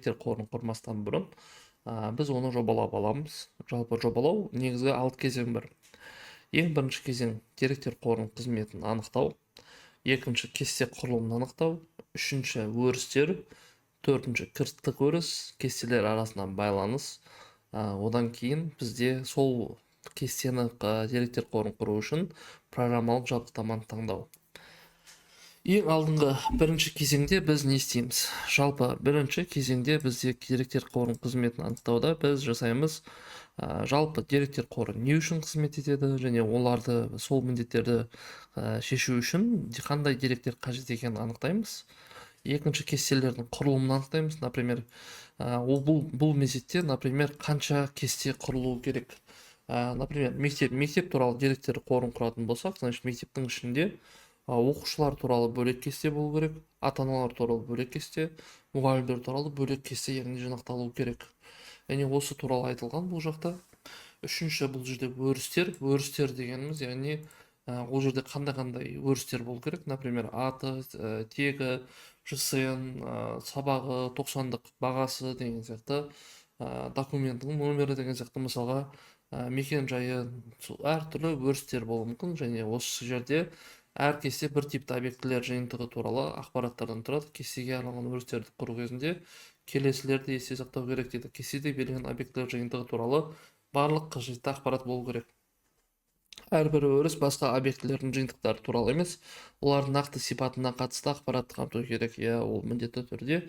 деректер қорын құрмастан бұрын біз оны жобалап аламыз. Жалпы жобалау негізгі 6 кезең бар. Ең бірінші кезең деректер қорының қызметін анықтау, екінші кесте құрылымын анықтау, үшінші өрістер, төртінші кірістік өріс, кестелер арасынан байланыс. Одан кейін бізде сол кестені деректер қорын құру үшін программалық жабдықтаманы таңдау. Ең алдыңғы бірінші кезеңде біз не істейміз? Жалпы бірінші кезеңде бізде деректер қорының қызметін анықтауда біз жасаймыз. Жалпы деректер қоры не үшін қызмет етеді және оларды сол міндеттерді шешу үшін қандай деректер қажет екенін анықтаймыз. Екінші кестелердің құрылымын анықтаймыз. Например, бұл мезетте, например, қанша кесте құрылуы керек. Например, мектеп туралы деректер қорын құратын болсақ, значит, мектептің ішінде оқушылар туралы бөлек кесте болу керек, ата-аналар туралы бөлек кесте, мұғалімдер туралы бөлек кесте яғни жинақталу керек. Яғни осы туралы айтылған бұл жақта. Үшінші бұл жерде өрістер дегеніміз, яғни ол жерде қандай өрістер болу керек. Например, аты, тегі, ЖСН, сабағы, 90-дық бағасы деген сияқты, документтің номері деген сияқты мысалға мекен жайы әртүрлі өрістер болуы мүмкін. Және осы жерде әр кесте бір типті объектілер жиынтығы туралы ақпараттардан тұрады. Кестеге арналған өрістерді құру кезінде келесілерді есте сақтау керек дейді. Кестеде берілген объектілер жиынтығы туралы барлық қажетті ақпарат болу керек. Әрбір өріс басқа объектілердің жиынтықтары туралы емес, олардың нақты сипатына қатысты ақпаратты қамту керек. Ол міндетті түрде.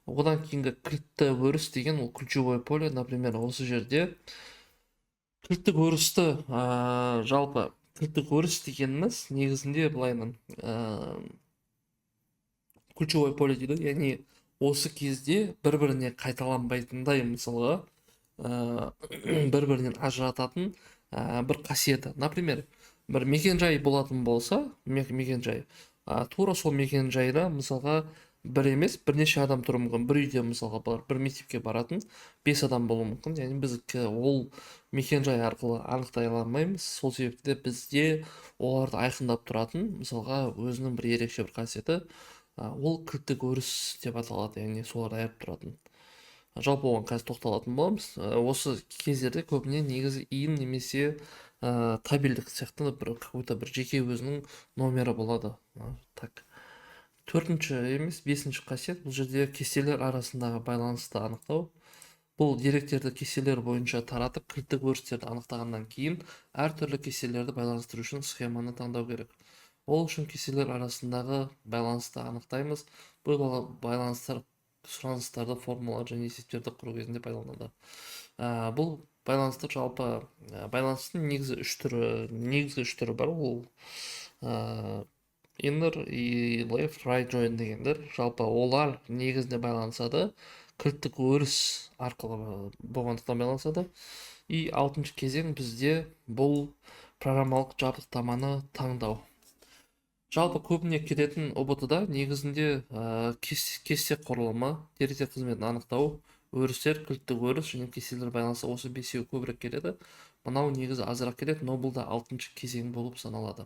Одан кейінгі кілтті өріс деген ол ключевое поле. Например, осы жерде кілттік өрісті жалпы кілттік өріс дегеніміз негізінде былайынан ключевой поле дейді. Яғни осы кезде бір-біріне қайталанбайтындай, мысалға бір-бірінен ажырататын бір қасиеті. Например, бір мекен-жай болатын болса, мекен-жай тура сол мекен-жайда мысалға бір емес, бірнеше адам тұруы мүмкін. Бір үйде мысалға бір мектепке баратын 5 адам болуы мүмкін. Яғни біз ол мекен-жай арқылы анықтай алмаймыз. Сол себепті бізде оларды айқындап тұратын мысалға өзінің бір ерекше бір қасиеті, ол кілттік өріс деп аталады. Яғни соларды айырып тұратын. Жалпы оған қазір тоқталатын боламыз. Осы кездерде көбіне негізі иін немесе табельдік сияқты бір жеке өзінің номері болады. Так. Төртінші емес, бесінші қасиет бұл жерде кестелер арасындағы байланысты анықтау. Бұл деректерді кестелер бойынша таратып, кілттік өрістерді анықтағаннан кейін әртүрлі кестелерді байланыстыру үшін схеманы таңдау керек. Ол үшін кестелер арасындағы байланысты анықтаймыз. Бұл байланыстар сұраныстарды, формулалар және есептерді құру кезінде пайдаланылады. Бұл байланыстар жалпы байланыстың негізгі үш түрі бар. Ол inner и left, right join дегендер. Жалпы олар негізінде байланысады. Кілттік өріс арқылы болғандықтан байланысады. И алтыншы кезең бізде бұл программалық жабдықтаманы таңдау. Жалпы көбіне кететін ұбт-да негізінде кесте құрылымы, деректер қызметін анықтау, өрістер, кілттік өріс және кестелер байланысы, осы бесеуі көбірек келеді. Мынау негізі азырақ келеді, но бұл да алтыншы кезең болып саналады.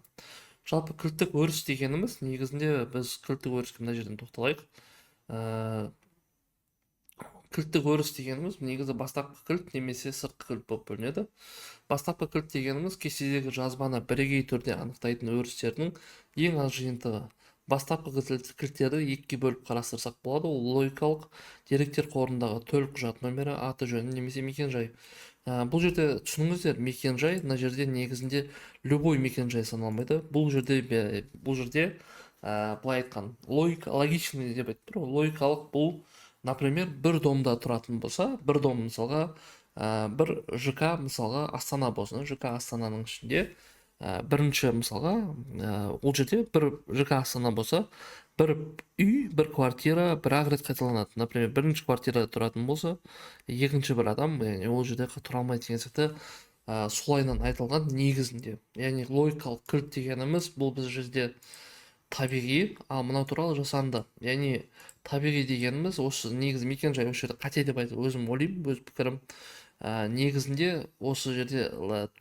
Жалпы кілттік өріс дегеніміз негізінде біз кілттік өріске мына жерден тоқталайық. Кілттік өріс дегеніміз негізі бастапқы кілт немесе сыртқы кілт болып бөлінеді. Бастапқы кілт дегеніміз кестедегі жазбаны бірегей түрде анықтайтын өрістердің ең аз жиынтығы. Бастапқы кілттерді екіге бөліп қарастырсақ болады. Ол логикалық деректер қорындағы төлқұжат номері, аты жөні немесе мекен-жай. Бұл жерде түсініңіздер, мекен-жай мына жерде негізінде любой мекен-жай саналмайды. Бұл жерде былай айтқан логичный деп айтты. Логикалық бұл, например, бір домда тұратын болса, бір дом мысалға бір ЖК мысалға Астана болсын. ЖК Астананың ішінде бірінші мысалға ол жерде бір ЖК Астана болса, бір үй, бір квартира бір-ақ рет қайталанады. Например, бірінші квартирада тұратын болса, екінші бір адам ол жерде тұра алмайды деген сияқты солайынан айтылған негізінде. Яғни логикалық кілт дегеніміз бұл біз жерде табиғи, ал мынау туралы жасанды. Яғни табиғи дегеніміз осы негізі мекен-жай осы жерде қате деп айтып өзім ойлаймын, өз пікірім. Негізінде осы жерде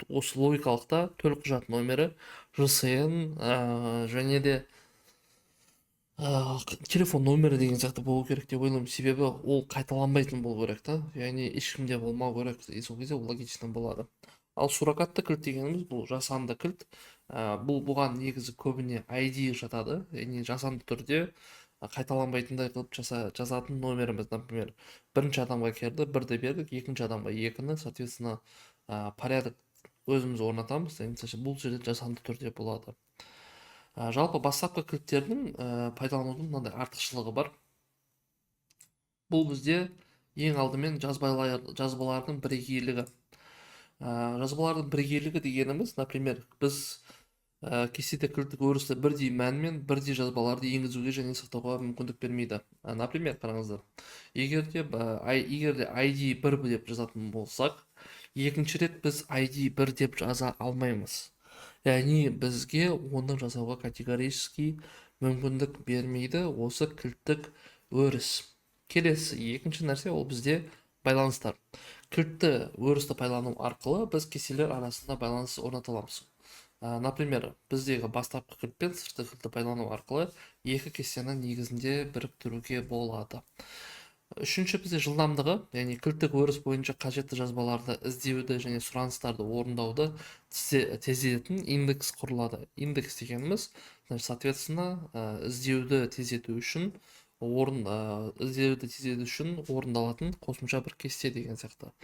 осы логикалықта төлқұжат номері, ЖСН және де телефон номері деген сияқты болу керек деп ойлаймын, себебі ол қайталанбайтын болу керек та, яғни ешкімде болмау керек, и сол кезде ол логично болады. Ал суррогатты кілт дегеніміз бұл жасанды кілт. Бұған негізі көбіне ID жатады, яғни жасанды түрде қайталанбайтындай қылып жазатын номеріміз. Например, бірінші адамға келді, бірді бердік, екінші адамға екіні, соответственно, порядок өзіміз орнатамыз. Бұл жерде жасанды түрде болады. Жалпы бастапқы кілттердің пайдаланудың мынандай артықшылығы бар. Бұл бізде ең алдымен жазбалардың бірегейлігі. Жазбалардың бірегейлігі дегеніміз, например, біз кестеде кілттік өрісті бірдей мәнмен бірдей жазбаларды енгізуге және сақтауға мүмкіндік бермейді. Например, қараңыздар, егерде ID 1 деп жазатын болсақ, екінші рет біз ID 1 деп жаза алмаймыз. Яғни бізге оны жасауға категорически мүмкіндік бермейді осы кілттік өріс. Келесі екінші нәрсе ол бізде байланыстар. Кілтті өрісті пайдалану арқылы біз кестелер арасында байланыс орната аламыз. Например, біздегі бастапқы кілт пен сыртқы кілтті пайдалану арқылы екі кестені негізінде біріктіруге болады. Үшінші бізде жылдамдығы, яғни кілттік өріс бойынша қажетті жазбаларды іздеуді және сұраныстарды орындауды тездететін индекс құрылады. Индекс дегеніміз, соответственно, іздеуді тездету үшін орындалатын қосымша бір кесте деген сияқты.